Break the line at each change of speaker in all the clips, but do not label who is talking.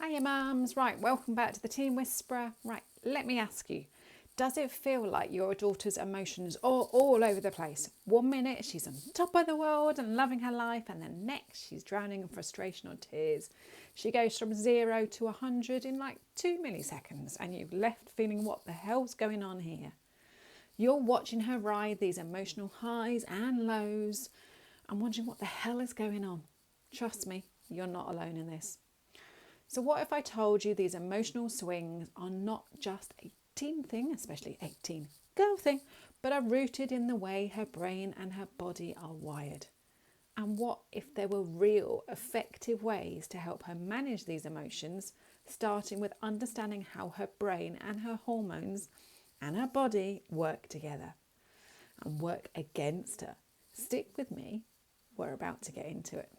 Hiya mums, right, welcome back to the Teen Whisperer. Right, let me ask you, does it feel like your daughter's emotions are all over the place? 1 minute she's on top of the world and loving her life, and then next she's drowning in frustration or tears. She goes from 0 to 100 in like 2 milliseconds, and you're left feeling what the hell's going on here? You're watching her ride these emotional highs and lows and wondering what the hell is going on. Trust me, you're not alone in this. So what if I told you these emotional swings are not just a teen thing, especially 18 girl thing, but are rooted in the way her brain and her body are wired? And what if there were real, effective ways to help her manage these emotions, starting with understanding how her brain and her hormones and her body work together and work against her? Stick with me, we're about to get into it.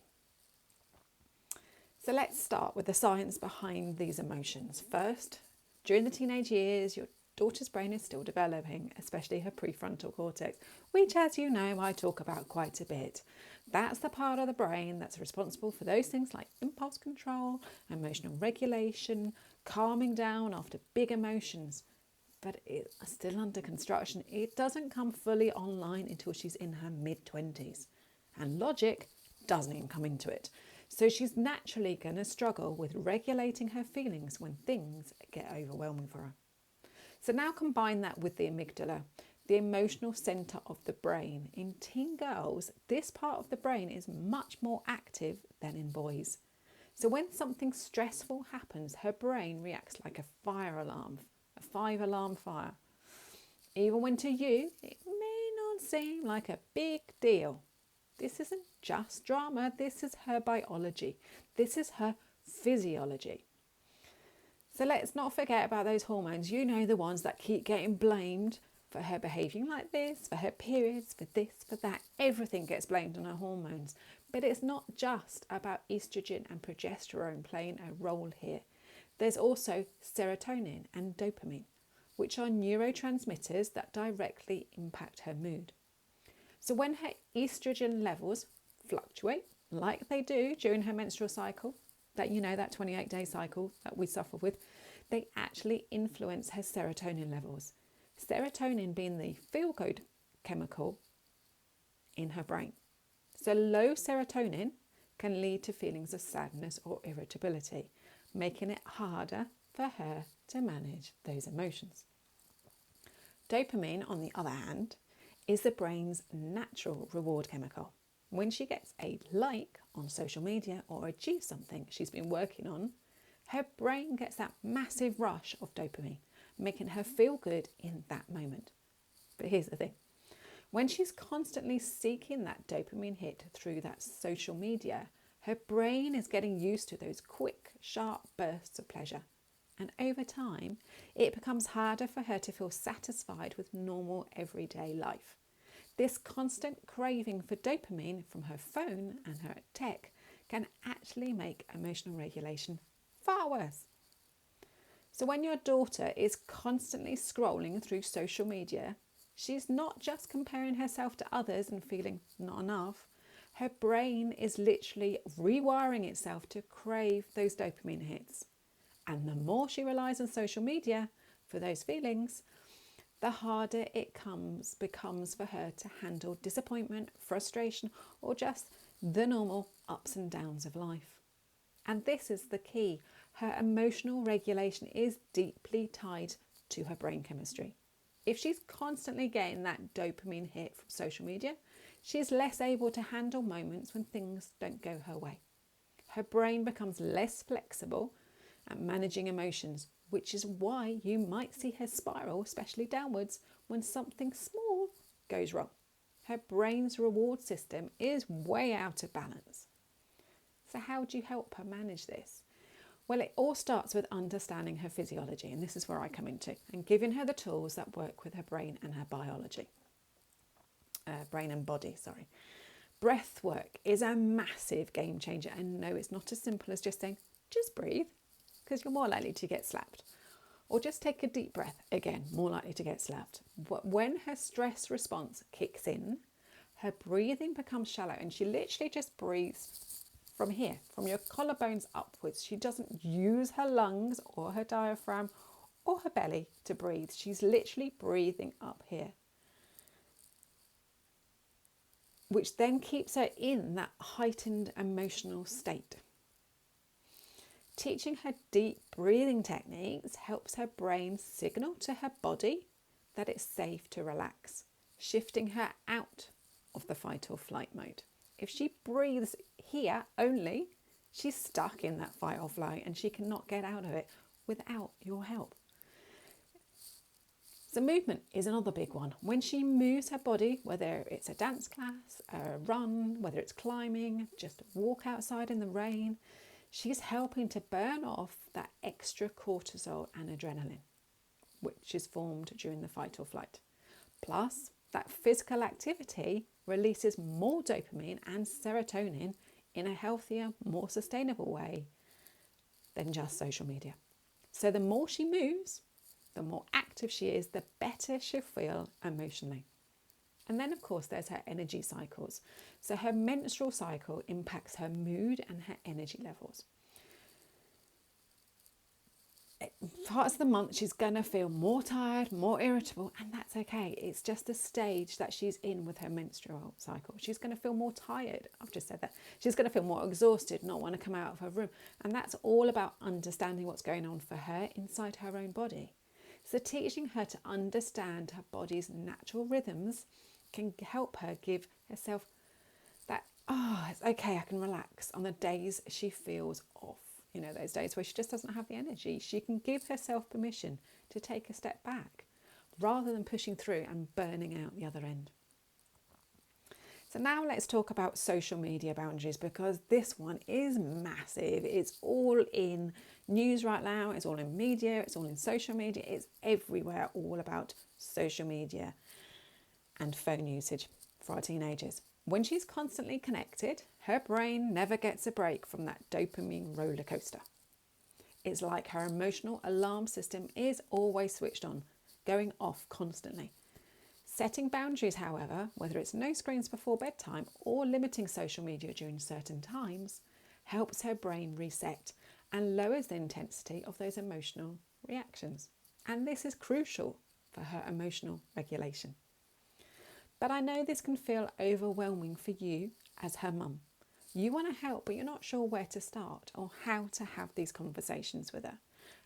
So let's start with the science behind these emotions. First, during the teenage years, your daughter's brain is still developing, especially her prefrontal cortex, which, as you know, I talk about quite a bit. That's the part of the brain that's responsible for those things like impulse control, emotional regulation, calming down after big emotions. But it's still under construction. It doesn't come fully online until she's in her mid-20s. And logic doesn't even come into it. So she's naturally going to struggle with regulating her feelings when things get overwhelming for her. So now combine that with the amygdala, the emotional centre of the brain. In teen girls, this part of the brain is much more active than in boys. So when something stressful happens, her brain reacts like a fire alarm, a 5-alarm fire. Even when to you, it may not seem like a big deal. This isn't just drama, this is her biology. This is her physiology. So let's not forget about those hormones. You know, the ones that keep getting blamed for her behaving like this, for her periods, for this, for that. Everything gets blamed on her hormones. But it's not just about estrogen and progesterone playing a role here. There's also serotonin and dopamine, which are neurotransmitters that directly impact her mood. So when her estrogen levels fluctuate, like they do during her menstrual cycle, that 28-day cycle that we suffer with, they actually influence her serotonin levels. Serotonin being the feel-good chemical in her brain. So low serotonin can lead to feelings of sadness or irritability, making it harder for her to manage those emotions. Dopamine, on the other hand, is the brain's natural reward chemical. When she gets a like on social media or achieves something she's been working on, her brain gets that massive rush of dopamine, making her feel good in that moment. But here's the thing. When she's constantly seeking that dopamine hit through that social media, her brain is getting used to those quick, sharp bursts of pleasure. And over time, it becomes harder for her to feel satisfied with normal everyday life. This constant craving for dopamine from her phone and her tech can actually make emotional regulation far worse. So when your daughter is constantly scrolling through social media, she's not just comparing herself to others and feeling not enough. Her brain is literally rewiring itself to crave those dopamine hits. And the more she relies on social media for those feelings, the harder it becomes for her to handle disappointment, frustration, or just the normal ups and downs of life. And this is the key. Her emotional regulation is deeply tied to her brain chemistry. If she's constantly getting that dopamine hit from social media, she's less able to handle moments when things don't go her way. Her brain becomes less flexible at managing emotions, which is why you might see her spiral, especially downwards, when something small goes wrong. Her brain's reward system is way out of balance. So how do you help her manage this? Well, it all starts with understanding her physiology, and this is where I come into, and giving her the tools that work with her brain and her biology. Brain and body. Breath work is a massive game changer, and no, it's not as simple as just saying, just breathe, because you're more likely to get slapped. Or just take a deep breath, again, more likely to get slapped. But when her stress response kicks in, her breathing becomes shallow and she literally just breathes from here, from your collarbones upwards. She doesn't use her lungs or her diaphragm or her belly to breathe. She's literally breathing up here, which then keeps her in that heightened emotional state. Teaching her deep breathing techniques helps her brain signal to her body that it's safe to relax, shifting her out of the fight or flight mode. If she breathes here only, she's stuck in that fight or flight and she cannot get out of it without your help. So movement is another big one. When she moves her body, whether it's a dance class, a run, whether it's climbing, just walk outside in the rain, she's helping to burn off that extra cortisol and adrenaline, which is formed during the fight or flight. Plus, that physical activity releases more dopamine and serotonin in a healthier, more sustainable way than just social media. So the more she moves, the more active she is, the better she'll feel emotionally. And then, of course, there's her energy cycles. So her menstrual cycle impacts her mood and her energy levels. Parts of the month she's going to feel more tired, more irritable, and that's okay. It's just a stage that she's in with her menstrual cycle. She's going to feel more tired. I've just said that. She's going to feel more exhausted, not want to come out of her room. And that's all about understanding what's going on for her inside her own body. So teaching her to understand her body's natural rhythms can help her give herself that, it's okay, I can relax on the days she feels off. You know, those days where she just doesn't have the energy. She can give herself permission to take a step back rather than pushing through and burning out the other end. So now let's talk about social media boundaries, because this one is massive. It's all in news right now. It's all in media. It's all in social media. It's everywhere, all about social media and phone usage for our teenagers. When she's constantly connected, her brain never gets a break from that dopamine roller coaster. It's like her emotional alarm system is always switched on, going off constantly. Setting boundaries, however, whether it's no screens before bedtime or limiting social media during certain times, helps her brain reset and lowers the intensity of those emotional reactions. And this is crucial for her emotional regulation. But I know this can feel overwhelming for you as her mum. You want to help, but you're not sure where to start or how to have these conversations with her.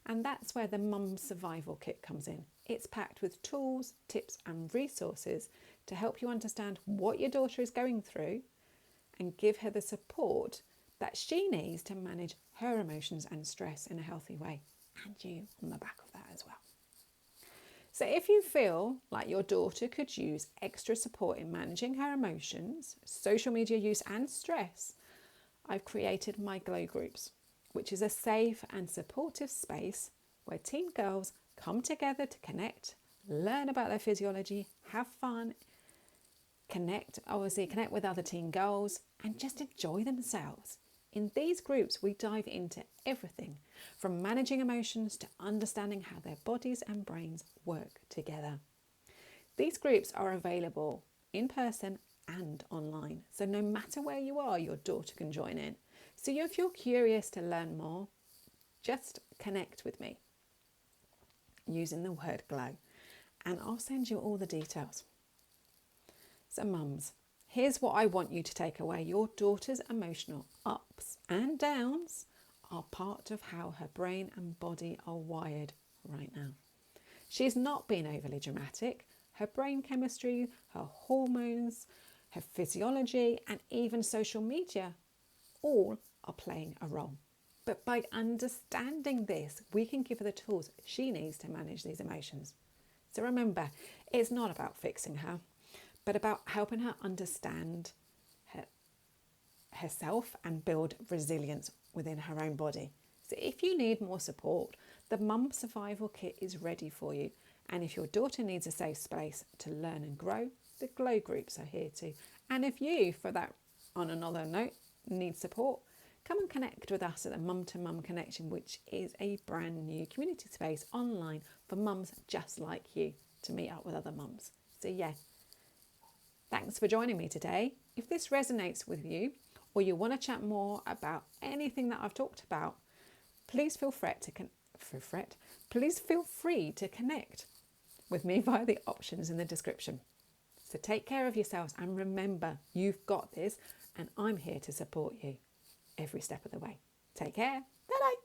And that's where the Mum Survival Kit comes in. It's packed with tools, tips and resources to help you understand what your daughter is going through and give her the support that she needs to manage her emotions and stress in a healthy way. And you on the back of that as well. So if you feel like your daughter could use extra support in managing her emotions, social media use and stress, I've created my Glow Groups, which is a safe and supportive space where teen girls come together to connect, learn about their physiology, have fun, connect with other teen girls and just enjoy themselves. In these groups, we dive into everything from managing emotions to understanding how their bodies and brains work together. These groups are available in person and online, so no matter where you are, your daughter can join in. So if you're curious to learn more, just connect with me using the word GLOW and I'll send you all the details. So mums, here's what I want you to take away. Your daughter's emotional ups and downs are part of how her brain and body are wired right now. She's not being overly dramatic. Her brain chemistry, her hormones, her physiology, and even social media all are playing a role. But by understanding this, we can give her the tools she needs to manage these emotions. So remember, it's not about fixing her, but about helping her understand herself and build resilience within her own body. So if you need more support, the Mum Survival Kit is ready for you. And if your daughter needs a safe space to learn and grow, the Glow Groups are here too. And if you, for that, on another note, need support, come and connect with us at the Mum to Mum Connection, which is a brand new community space online for mums just like you to meet up with other mums. So yeah, thanks for joining me today. If this resonates with you, or you want to chat more about anything that I've talked about, please feel free to connect with me via the options in the description. So take care of yourselves and remember, you've got this and I'm here to support you every step of the way. Take care. Bye-bye.